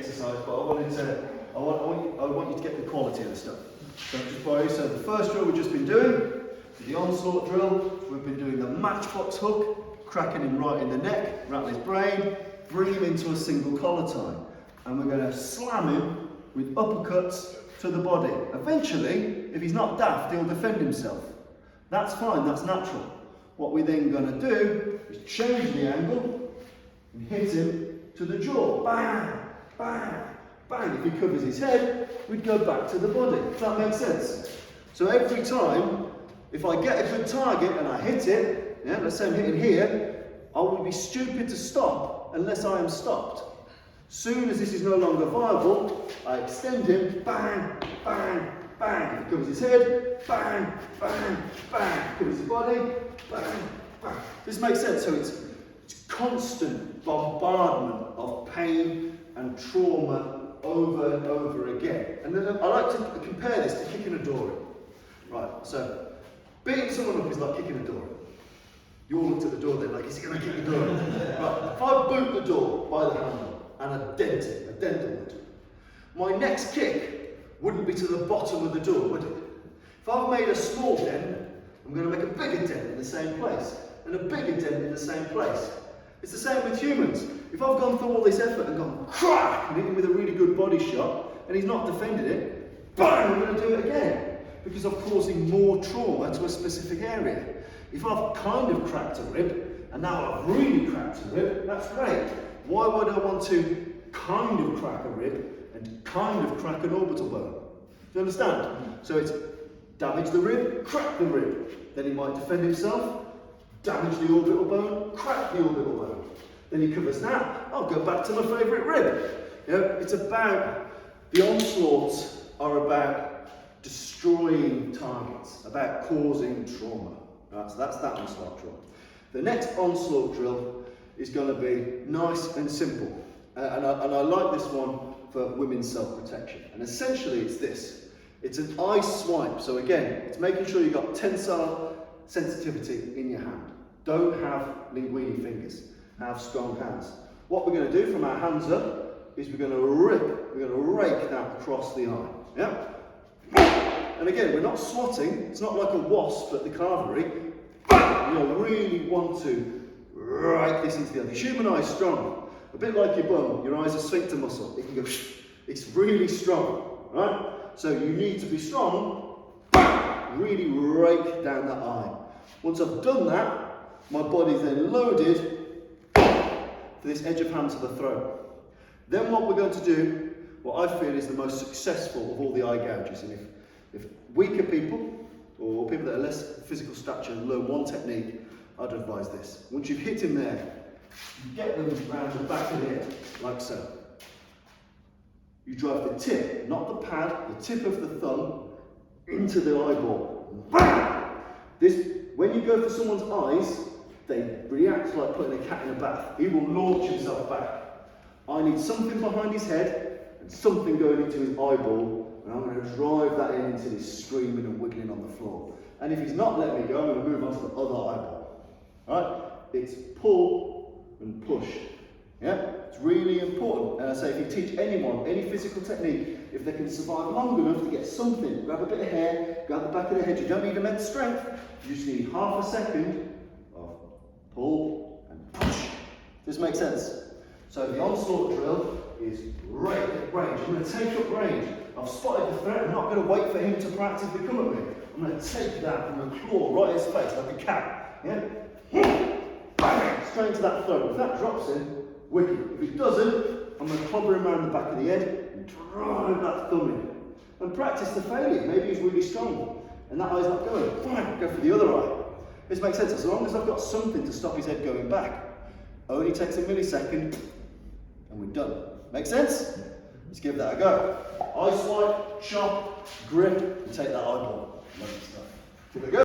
exercise, but I want you to get the quality of the stuff. So just borrow. So the first drill we've just been doing, the onslaught drill, we've been doing the matchbox hook, cracking him right in the neck, rattle his brain, bring him into a single collar tie. And we're going to slam him with uppercuts to the body. Eventually, if he's not daft, he'll defend himself. That's fine, that's natural. What we're then going to do is change the angle and hit him to the jaw. Bang, bang, bang. If he covers his head, we'd go back to the body. Does that make sense? So every time, if I get a good target and I hit it, yeah, let's say I'm hitting here, I would be stupid to stop unless I am stopped. Soon as this is no longer viable, I extend him, bang, bang, bang. If he covers his head, bang, bang, bang. Covers his body, bang, bang. This makes sense. So it's constant bombardment of pain and trauma over and over again. And then I like to compare this to kicking a door in. Right, so beating someone up is like kicking a door in. You all looked at the door then like, is he going to kick the door in? Right, if I boot the door by the handle and I dent the wood, my next kick wouldn't be to the bottom of the door, would it? If I've made a small dent, I'm going to make a bigger dent in the same place, and a bigger dent in the same place. It's the same with humans. If I've gone through all this effort and gone crack and hit him with a really good body shot, and he's not defended it, bang, I'm going to do it again, because I'm causing more trauma to a specific area. If I've kind of cracked a rib, and now I've really cracked a rib, that's great. Why would I want to kind of crack a rib and kind of crack an orbital bone? Do you understand? So it's damage the rib, crack the rib. Then he might defend himself, damage the orbital bone, crack the orbital bone. Then he covers that, I'll go back to my favourite rib. You know, it's about, the onslaughts are about destroying targets, about causing trauma. Right, so that's that onslaught drill. The next onslaught drill is going to be nice and simple. And I like this one for women's self-protection. And essentially it's this. It's an eye swipe. So again, it's making sure you've got tensile sensitivity in your hand. Don't have linguini fingers. Have strong hands. What we're going to do from our hands up is we're going to rake that across the eye. Yeah? And again, we're not swatting. It's not like a wasp at the cavalry. You really want to rake this into the eye. The human eye is strong. A bit like your bum, your eye's a sphincter muscle. It can go, it's really strong, right? So you need to be strong, really rake down that eye. Once I've done that, my body's then loaded to this edge of hand to the throat. Then what we're going to do, what I feel is the most successful of all the eye gouges. And if weaker people, or people that are less physical stature, learn one technique, I'd advise this. Once you've hit him there, you get them around the back of the head, like so. You drive the tip, not the pad, the tip of the thumb, into the eyeball. Bang! This, when you go for someone's eyes, they react like putting a cat in a bath. He will launch himself back. I need something behind his head and something going into his eyeball, and I'm going to drive that in until he's screaming and wiggling on the floor. And if he's not letting me go, I'm going to move on to the other eyeball. Right? It's pull and push. Yeah? It's really important. And I say, if you teach anyone any physical technique, if they can survive long enough to get something, grab a bit of hair, grab the back of the head, you don't need immense strength, you just need half a second of pull and push. Does this make sense? So the onslaught drill is range. I'm going to take up range. I've spotted the threat, I'm not going to wait for him to practically come at me. I'm going to take that and I'm going to claw right in his face like a cat. Yeah? Bang! Straight into that throat. If that drops in, wicked. If it doesn't, I'm going to clobber him around the back of the head and drive that thumb in. And practice the failure. Maybe he's really strong and that eye's not going. Fine, go for the other eye. This makes sense. As long as I've got something to stop his head going back, only takes a millisecond and we're done. Make sense? Let's give that a go. Eye swipe, chop, grip, and take that eyeball. Lovely stuff. Give it a go.